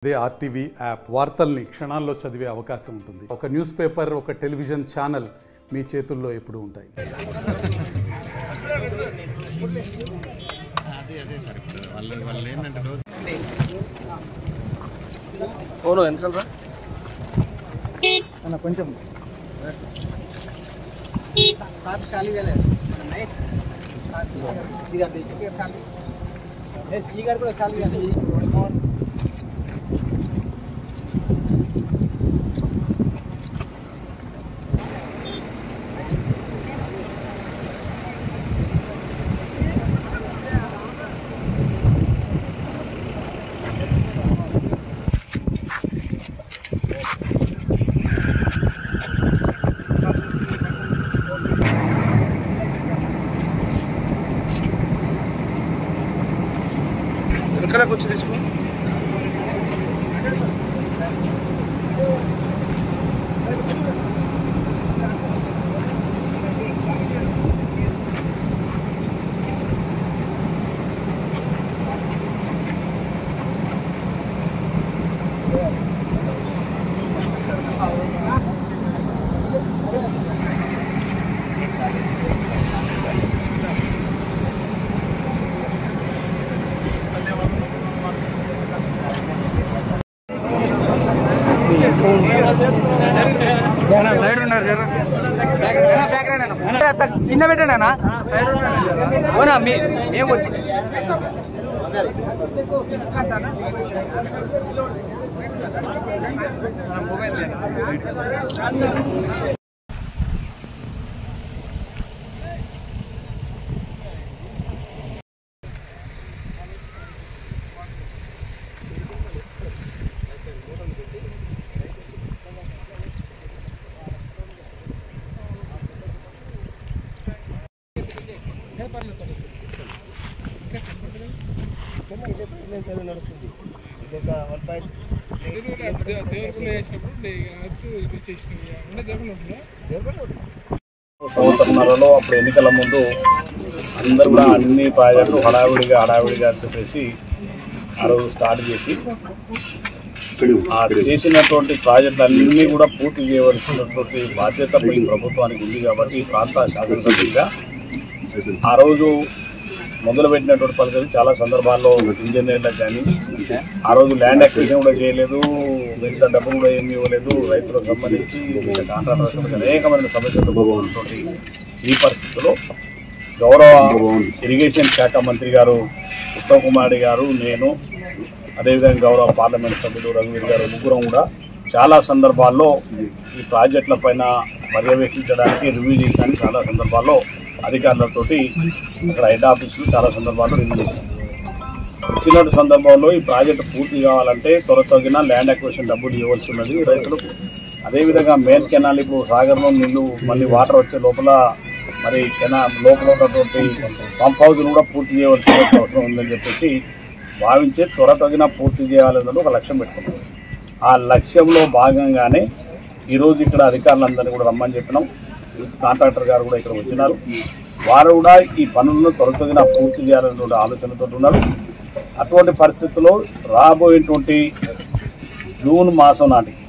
అదే RTV app వార్తల్ని క్షణాల్లో చదివే అవకాశం ఉంటుంది. ఒక న్యూస్ పేపర్, ఒక టెలివిజన్ ఛానల్ మీ చేతుల్లో ఎప్పుడూ ఉంటాయి. కొంచెం వెనకాలకు వచ్చి తీసుకో. సైడ్ ఉన్నారు కింద పెట్టానా సైడ్ అవునా మేము వచ్చి సంవత్సరంలో అప్పుడు ఎన్నికల ముందు అందరూ కూడా అన్ని ప్రాజెక్టులు హడావిడిగా చెప్పేసి ఆ రోజు స్టార్ట్ చేసి చేసినటువంటి ప్రాజెక్టులు అన్నీ కూడా పూర్తి చేయవలసినటువంటి బాధ్యత ఈ ప్రభుత్వానికి ఉంది. కాబట్టి ఈ ప్రాంత శాసనసభ్యులుగా ఆ రోజు మొదలుపెట్టినటువంటి పథకాలు చాలా సందర్భాల్లో ఇంజనీర్లకు కానీ ఆ రోజు ల్యాండ్ అక్విజిషన్ కూడా చేయలేదు, మిగతా డబ్బులు కూడా ఏమి ఇవ్వలేదు, రైతులకు సంబంధించి కాంట్రాక్టర్లకు అనేకమైన సమస్యలు ఉన్నటువంటి ఈ పరిస్థితుల్లో గౌరవ ఇరిగేషన్ శాఖ మంత్రి గారు ఉత్తమ్ కుమార్ గారు, నేను, అదేవిధంగా గౌరవ పార్లమెంట్ సభ్యులు రఘువీర్ గారు ముగ్గురం కూడా చాలా సందర్భాల్లో ఈ ప్రాజెక్టుల పైన పర్యవేక్షించడానికి, రివ్యూ చేయడానికి చాలా సందర్భాల్లో అధికారులతోటి అక్కడ హెడ్ ఆఫీసులు చాలా సందర్భాల్లో రివ్యూ ఇచ్చినటువంటి సందర్భంలో ఈ ప్రాజెక్టు పూర్తి కావాలంటే త్వరతగిన ల్యాండ్ అక్విజిషన్ డబ్బులు ఇవ్వాల్సి ఉన్నది రైతులకు. అదేవిధంగా మెయిన్ కెనాల్ ఇప్పుడు సాగర్లో నీళ్లు మళ్ళీ వాటర్ వచ్చే లోపల మరి లోపల ఉన్నటువంటి పంప్ హౌస్ను కూడా పూర్తి చేయవలసిన అవసరం ఉందని చెప్పేసి భావించే త్వరతగిన పూర్తి చేయాలన్నది ఒక లక్ష్యం పెట్టుకున్నాం. ఆ లక్ష్యంలో భాగంగానే ఈరోజు ఇక్కడ అధికారులందరినీ కూడా రమ్మని చెప్పినాం. కాంట్రాక్టర్ గారు కూడా ఇక్కడ వచ్చినారు. వారు కూడా ఈ పనులను త్వరతగిన పూర్తి చేయాలనే ఆలోచనతో ఉన్నారు. అటువంటి పరిస్థితుల్లో రాబోయేటువంటి జూన్ మాసం నాటికి,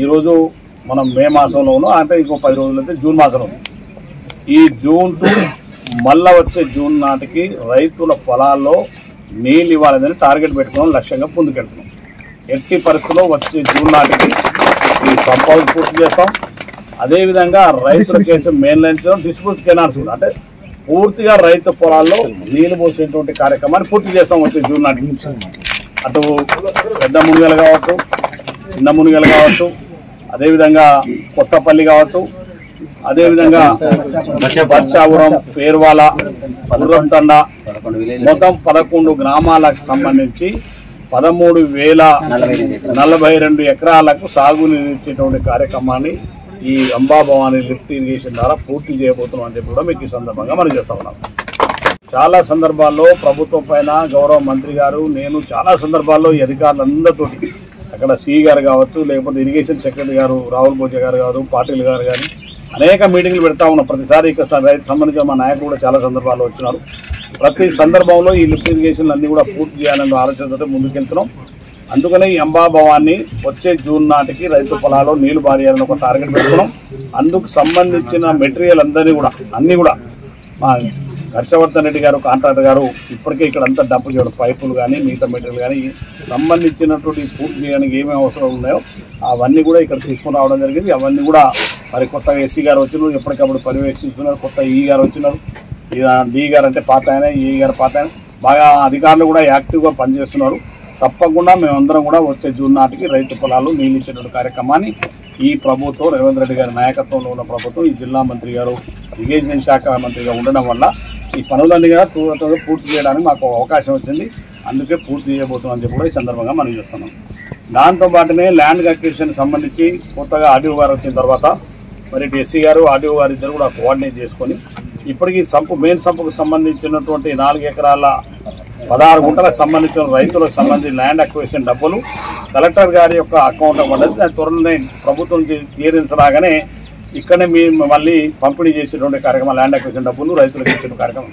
ఈరోజు మనం మే మాసంలో ఉన్నాం, అంటే ఇంకో 10 రోజులు అయితే జూన్ మాసంలో ఉంది. ఈ జూన్ టు మళ్ళా వచ్చే జూన్ నాటికి రైతుల పొలాల్లో నీళ్ళు ఇవ్వాలని టార్గెట్ పెట్టుకున్నాం, లక్ష్యంగా ముందుకెళ్తున్నాం. ఎట్టి పరిస్థితుల్లో వచ్చే జూన్ నాటికి ఈ పంప్ హౌస్ పూర్తి చేస్తాం. అదేవిధంగా రైతుల case main lines dispute canals కూడా, అంటే పూర్తిగా రైతు పొలాల్లో నీళ్లు పోసేటువంటి కార్యక్రమాన్ని పూర్తి చేస్తాం వచ్చే జూన్ నాటికి. అటు పెద్ద మునిగలు కావచ్చు, చిన్న మునిగలు కావచ్చు, అదేవిధంగా కొత్తపల్లి కావచ్చు, అదేవిధంగా బచ్చాపురం, పేర్వాల, గుర్రంతండ మొత్తం 11 గ్రామాలకు సంబంధించి 13,042 ఎకరాలకు సాగునీరు ఇచ్చేటువంటి కార్యక్రమాన్ని ఈ అంబా భవానీ లిఫ్ట్ ఇరిగేషన్ ద్వారా పూర్తి చేయబోతున్నాం అని చెప్పి కూడా మీకు ఈ సందర్భంగా మనం చేస్తా ఉన్నాం. చాలా సందర్భాల్లో ప్రభుత్వం పైన గౌరవ మంత్రి గారు, నేను చాలా సందర్భాల్లో ఈ అధికారులందరితోటి అక్కడ సిఈ గారు కావచ్చు, లేకపోతే ఇరిగేషన్ సెక్రటరీ గారు రాహుల్ బోజా గారు కాదు, పాటిల్ గారు కానీ అనేక మీటింగ్లు పెడతా ఉన్నాం. ప్రతిసారి ఇక్కడ రైతు సంబంధించిన మా నాయకులు కూడా చాలా సందర్భాల్లో వచ్చినారు. ప్రతి సందర్భంలో ఈ లిఫ్ట్ ఇరిగేషన్లు అన్నీ కూడా పూర్తి చేయాలనే ఆలోచనతో ముందుకెళ్తున్నాం. అందుకనే ఈ అంబాభవాన్ని వచ్చే జూన్ నాటికి రైతు పొలాల్లో నీళ్లు బారేయాలని ఒక టార్గెట్ పెట్టుకున్నాం. అందుకు సంబంధించిన మెటీరియల్ అన్నీ కూడా మా హర్షవర్ధన్ రెడ్డి గారు కాంట్రాక్టర్ గారు ఇప్పటికే ఇక్కడ అంతా డబ్బు చేయడం, పైపులు కానీ మిగతా మెటీరియల్ కానీ సంబంధించినటువంటి పూర్తి చేయడానికి ఏమేమి అవసరం ఉన్నాయో అవన్నీ కూడా ఇక్కడ తీసుకుని రావడం జరిగింది. అవన్నీ కూడా మరి కొత్తగా ఎస్సీ గారు వచ్చినారు, ఎప్పటికప్పుడు పర్యవేక్షిస్తున్నారు. కొత్త ఈ గారు వచ్చినారు, డి గారు అంటే పాత ఆయన, ఈ గారు పాత ఆయన, బాగా అధికారులు కూడా యాక్టివ్గా పనిచేస్తున్నారు. తప్పకుండా మేమందరం కూడా వచ్చే జూన్ నాటికి రైతు పొలాలు నీళ్ళు ఇచ్చేటువంటి కార్యక్రమాన్ని ఈ ప్రభుత్వం, రేవంత్ రెడ్డి గారి నాయకత్వంలో ఉన్న ప్రభుత్వం, ఈ జిల్లా మంత్రి గారు ఇరిగేషన్ శాఖ మంత్రిగా ఉండడం వల్ల ఈ పనులన్నీ కూడా త్వరగా పూర్తి చేయడానికి మాకు అవకాశం వచ్చింది. అందుకే పూర్తి చేయబోతున్నామని చెప్పి కూడా ఈ సందర్భంగా మనం చేస్తున్నాం. దాంతోపాటునే ల్యాండ్ అక్విజిషన్ సంబంధించి కొత్తగా ఆర్డీఓ గారు వచ్చిన తర్వాత మరి ఎస్సీ గారు, ఆర్డీఓ గారు ఇద్దరు కూడా కోఆర్డినేట్ చేసుకొని ఇప్పటికీ మెయిన్ సంపుకు సంబంధించినటువంటి 4 ఎకరాల 16 గుంటలకు సంబంధించిన రైతులకు సంబంధించిన ల్యాండ్ అక్విజిషన్ డబ్బులు కలెక్టర్ గారి యొక్క అకౌంట్లో పడ్డది. దాని త్వరలోనే ప్రభుత్వం క్లియరెన్స్ రాగానే ఇక్కడనే మళ్ళీ పంపిణీ చేసేటువంటి కార్యక్రమం, ల్యాండ్ అక్విజిషన్ డబ్బులు రైతులకు ఇచ్చే కార్యక్రమం.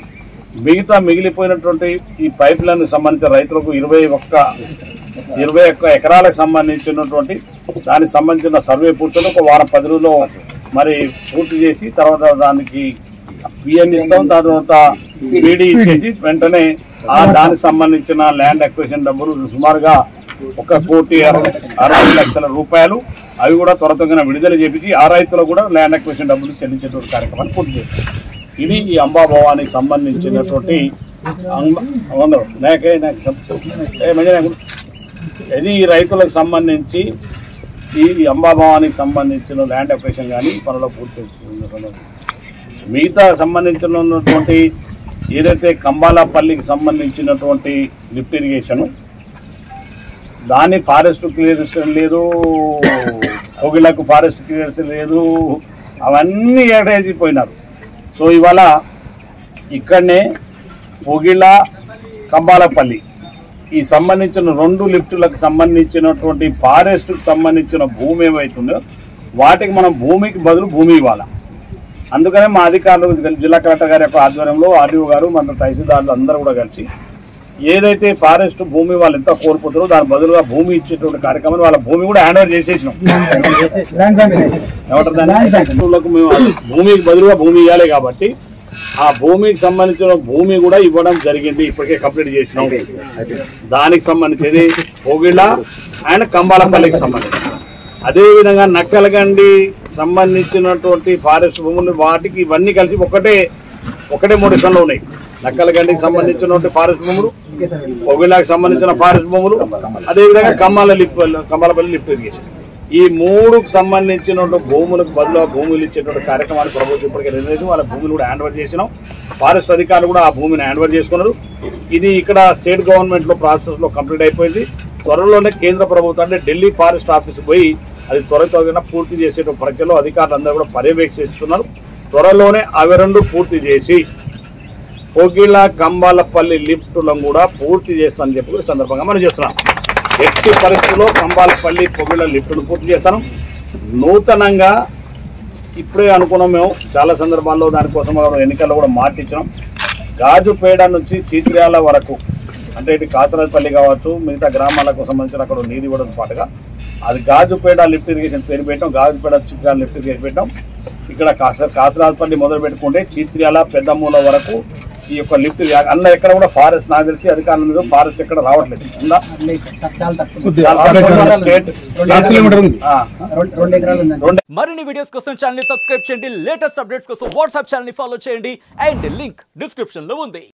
మిగిలిపోయినటువంటి ఈ పైప్ లైన్ సంబంధించిన రైతులకు 21 ఎకరాలకు సంబంధించినటువంటి దానికి సంబంధించిన సర్వే పూర్తిలో ఒక వారం 10 రోజుల్లో మరి పూర్తి చేసి తర్వాత దానికి పిఎన్ ఇస్తాం, తర్వాత పీడీ ఇచ్చేసి వెంటనే దానికి సంబంధించిన ల్యాండ్ అక్విజిషన్ డబ్బులు సుమారుగా 1,60,00,000 రూపాయలు అవి కూడా త్వరతగా విడుదల చేపించి ఆ రైతులకు కూడా ల్యాండ్ అక్విజిషన్ డబ్బులు చెల్లించేటువంటి కార్యక్రమాన్ని పూర్తి చేస్తారు. ఇది ఈ అంబాభవానికి సంబంధించినటువంటి ఇది ఈ రైతులకు సంబంధించి ఈ అంబాభవానికి సంబంధించిన ల్యాండ్ అక్విజిషన్ కానీ పనులు పూర్తి చేస్తుంది. మిగతా సంబంధించినటువంటి ఏదైతే కంబాలపల్లికి సంబంధించినటువంటి లిఫ్ట్ ఇరిగేషన్ దాని ఫారెస్ట్ క్లియరెన్స్ లేదు, కోగిలకు ఫారెస్ట్ క్లియరెన్స్ లేదు, అవన్నీ ఏడేసిపోయినారు. సో ఇవాళ ఇక్కడనే కోగిల, కంబాలపల్లి ఈ సంబంధించిన 2 లిఫ్టులకు సంబంధించినటువంటి ఫారెస్ట్కి సంబంధించిన భూమి ఏమవుతుందో వాటికి మనం భూమికి బదులు భూమి ఇవ్వాలి. అందుకనే మా అధికారులు జిల్లా కలెక్టర్ గారి యొక్క ఆధ్వర్యంలో ఆర్డీఓ గారు మన తహసీల్దార్లు అందరూ కూడా కలిసి ఏదైతే ఫారెస్ట్ భూమి వాళ్ళు ఎంత కోల్పోతారో దాని బదులుగా భూమి ఇచ్చేటువంటి కార్యక్రమాన్ని వాళ్ళ భూమి కూడా హ్యాండ్ ఓవర్ చేసేసినాం. ఏమంటారు, మేము భూమికి బదులుగా భూమి ఇవ్వాలి కాబట్టి ఆ భూమికి సంబంధించిన భూమి కూడా ఇవ్వడం జరిగింది. ఇప్పటికే కంప్లీట్ చేసినాం. దానికి సంబంధించి కోగిళ్ళ అండ్ కంబాలపల్లికి సంబంధించి, అదేవిధంగా నక్కలగండి సంబంధించినటువంటి ఫారెస్ట్ భూములు వాటికి ఇవన్నీ కలిసి ఒకటే 3 ఇష్టంలో ఉన్నాయి. నక్కలగండికి సంబంధించినటువంటి ఫారెస్ట్ భూములు, కోగిలాకి సంబంధించిన ఫారెస్ట్ భూములు, అదేవిధంగా కంబాలపల్లి లిఫ్ట్ ఇరిగేషన్, ఈ 3కు సంబంధించిన భూములకు బదులుగా భూములు ఇచ్చేటువంటి కార్యక్రమాన్ని ప్రభుత్వం ఇప్పటికే నిర్ణయించి వాళ్ళ భూములు కూడా హ్యాండ్ ఓవర్ చేసినాం. ఫారెస్ట్ అధికారులు కూడా ఆ భూమిని హ్యాండ్ ఓవర్ చేసుకున్నారు. ఇది ఇక్కడ స్టేట్ గవర్నమెంట్లో ప్రాసెస్లో కంప్లీట్ అయిపోయింది. త్వరలోనే కేంద్ర ప్రభుత్వం అంటే ఢిల్లీ ఫారెస్ట్ ఆఫీస్ పోయి అది త్వరగా పూర్తి చేసే ప్రక్రియలో అధికారులు అందరూ కూడా పర్యవేక్షిస్తున్నారు. త్వరలోనే అవి 2 పూర్తి చేసి కోగిల, కంబాలపల్లి లిఫ్టులను కూడా పూర్తి చేస్తానని చెప్పి సందర్భంగా మనం చేస్తున్నాం. ఎట్టి పరిస్థితుల్లో కంబాలపల్లి, కోగిల లిఫ్టును పూర్తి చేస్తాను. నూతనంగా ఇప్పుడే అనుకున్నాం మేము, చాలా సందర్భాల్లో దానికోసం ఎన్నికల్లో కూడా మార్చిచ్చినాం. గాజుపేట నుంచి చీత్ర్యాల వరకు అంటే ఇటు కాసరాజపల్లి కావచ్చు, మిగతా గ్రామాలకు సంబంధించిన అక్కడ నీరు ఇవ్వడం పాటుగా అది గాజుపేట లిఫ్ట్ ఇరిగేషన్ పేరు పెట్టాం. గాజుపేట చీత్ర్యాల లిఫ్ట్ ఇరిగేషన్ పెట్టాం. ఇక్కడ కాసరాజపల్లి మొదలు పెట్టుకుంటే చీత్ర్యాల, పెద్దమూల వరకు ఈ యొక్క లిఫ్ట్ అందులో ఎక్కడ కూడా ఫారెస్ట్ నాకు తెలిసి అధికారుల మీద ఫారెస్ట్ ఎక్కడ రావట్లేదు. మరిన్ని వీడియోస్ కోసం ఛానల్ ని సబ్స్క్రైబ్ చేయండి. లేటెస్ట్ అప్డేట్స్ కోసం వాట్సాప్ ఛానల్ ని ఫాలో చేయండి. అండ్ లింక్ డిస్క్రిప్షన్ లో ఉంది.